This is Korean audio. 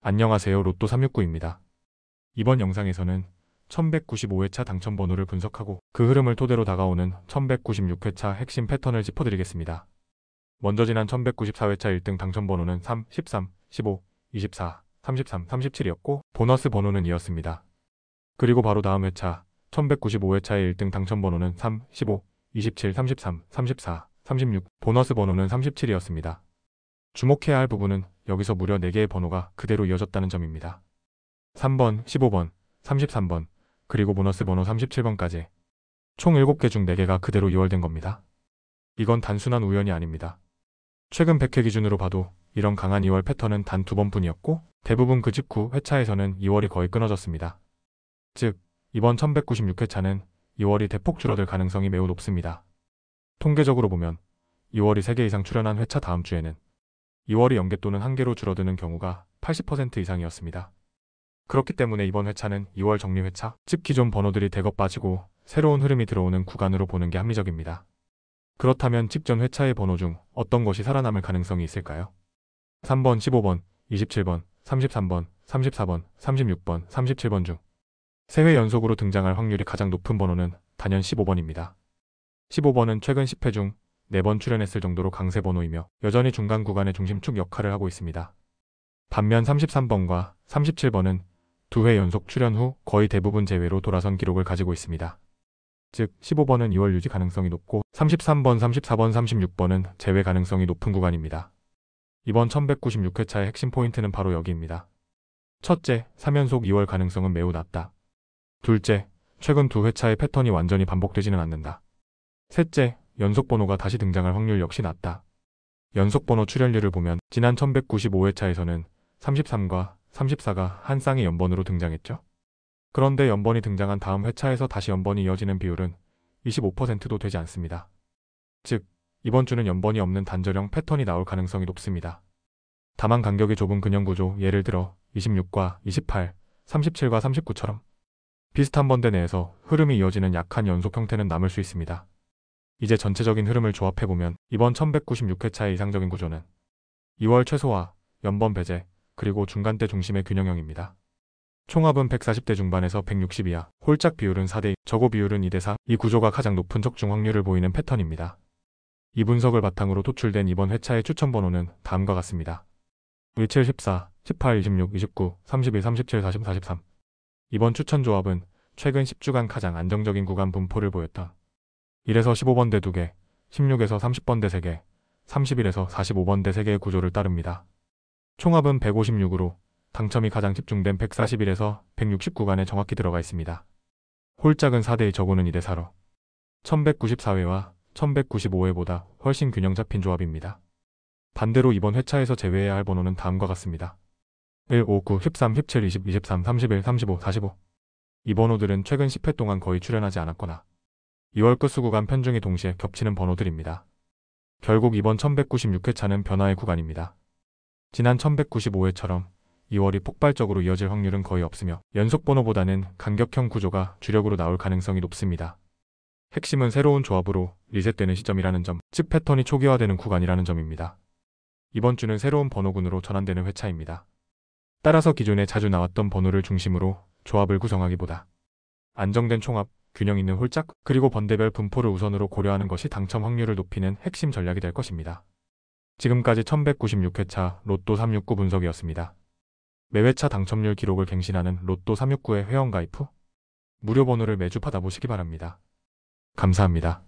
안녕하세요. 로또 369입니다. 이번 영상에서는 1195회차 당첨번호를 분석하고 그 흐름을 토대로 다가오는 1196회차 핵심 패턴을 짚어드리겠습니다. 먼저 지난 1194회차 1등 당첨번호는 3, 13, 15, 24, 33, 37이었고 보너스 번호는 이었습니다. 그리고 바로 다음 회차 1195회차의 1등 당첨번호는 3, 15, 27, 33, 34, 36, 보너스 번호는 37이었습니다. 주목해야 할 부분은 여기서 무려 4개의 번호가 그대로 이어졌다는 점입니다. 3번, 15번, 33번, 그리고 보너스 번호 37번까지 총 7개 중 4개가 그대로 이월된 겁니다. 이건 단순한 우연이 아닙니다. 최근 100회 기준으로 봐도 이런 강한 2월 패턴은 단 2번뿐이었고 대부분 그 직후 회차에서는 2월이 거의 끊어졌습니다. 즉, 이번 1196회차는 2월이 대폭 줄어들 가능성이 매우 높습니다. 통계적으로 보면 2월이 3개 이상 출현한 회차 다음 주에는 2월이 0개 또는 1개로 줄어드는 경우가 80% 이상이었습니다. 그렇기 때문에 이번 회차는 2월 정리 회차, 즉 기존 번호들이 대거 빠지고 새로운 흐름이 들어오는 구간으로 보는 게 합리적입니다. 그렇다면 직전 회차의 번호 중 어떤 것이 살아남을 가능성이 있을까요? 3번, 15번, 27번, 33번, 34번, 36번, 37번 중 3회 연속으로 등장할 확률이 가장 높은 번호는 단연 15번입니다. 15번은 최근 10회 중 4번 출연했을 정도로 강세 번호이며 여전히 중간 구간의 중심축 역할을 하고 있습니다. 반면 33번과 37번은 2회 연속 출연 후 거의 대부분 제외로 돌아선 기록을 가지고 있습니다. 즉 15번은 2월 유지 가능성이 높고 33번, 34번, 36번은 제외 가능성이 높은 구간입니다. 이번 1196회차의 핵심 포인트는 바로 여기입니다. 첫째, 3연속 2월 가능성은 매우 낮다. 둘째, 최근 2회차의 패턴이 완전히 반복되지는 않는다. 셋째, 연속 번호가 다시 등장할 확률 역시 낮다. 연속 번호 출연율을 보면 지난 1195회차에서는 33과 34가 한 쌍의 연번으로 등장했죠. 그런데 연번이 등장한 다음 회차에서 다시 연번이 이어지는 비율은 25%도 되지 않습니다. 즉, 이번 주는 연번이 없는 단절형 패턴이 나올 가능성이 높습니다. 다만 간격이 좁은 근형 구조, 예를 들어 26과 28, 37과 39처럼 비슷한 번대 내에서 흐름이 이어지는 약한 연속 형태는 남을 수 있습니다. 이제 전체적인 흐름을 조합해보면 이번 1196회차의 이상적인 구조는 2월 최소화, 연번 배제, 그리고 중간대 중심의 균형형입니다. 총합은 140대 중반에서 160 이하, 홀짝 비율은 4대2, 저고 비율은 2대4, 이 구조가 가장 높은 적중 확률을 보이는 패턴입니다. 이 분석을 바탕으로 도출된 이번 회차의 추천 번호는 다음과 같습니다. 17, 14, 18, 26, 29, 31, 37, 40, 43. 이번 추천 조합은 최근 10주간 가장 안정적인 구간 분포를 보였던 1에서 15번대 2개, 16에서 30번대 3개, 31에서 45번대 3개의 구조를 따릅니다. 총합은 156으로 당첨이 가장 집중된 141에서 160 구간에 정확히 들어가 있습니다. 홀짝은 4대2, 저고는 2대4로 1194회와 1195회보다 훨씬 균형 잡힌 조합입니다. 반대로 이번 회차에서 제외해야 할 번호는 다음과 같습니다. 1, 5, 9, 13, 17, 20, 23, 31, 35, 45. 이 번호들은 최근 10회 동안 거의 출연하지 않았거나 2월 끝수 구간 편중이 동시에 겹치는 번호들입니다. 결국 이번 1196회차는 변화의 구간입니다. 지난 1195회처럼 2월이 폭발적으로 이어질 확률은 거의 없으며 연속 번호보다는 간격형 구조가 주력으로 나올 가능성이 높습니다. 핵심은 새로운 조합으로 리셋되는 시점이라는 점, 즉 패턴이 초기화되는 구간이라는 점입니다. 이번 주는 새로운 번호군으로 전환되는 회차입니다. 따라서 기존에 자주 나왔던 번호를 중심으로 조합을 구성하기보다 안정된 총합, 균형 있는 홀짝, 그리고 번대별 분포를 우선으로 고려하는 것이 당첨 확률을 높이는 핵심 전략이 될 것입니다. 지금까지 1196회차 로또 369 분석이었습니다. 매회차 당첨률 기록을 갱신하는 로또 369의 회원가입 후 무료 번호를 매주 받아보시기 바랍니다. 감사합니다.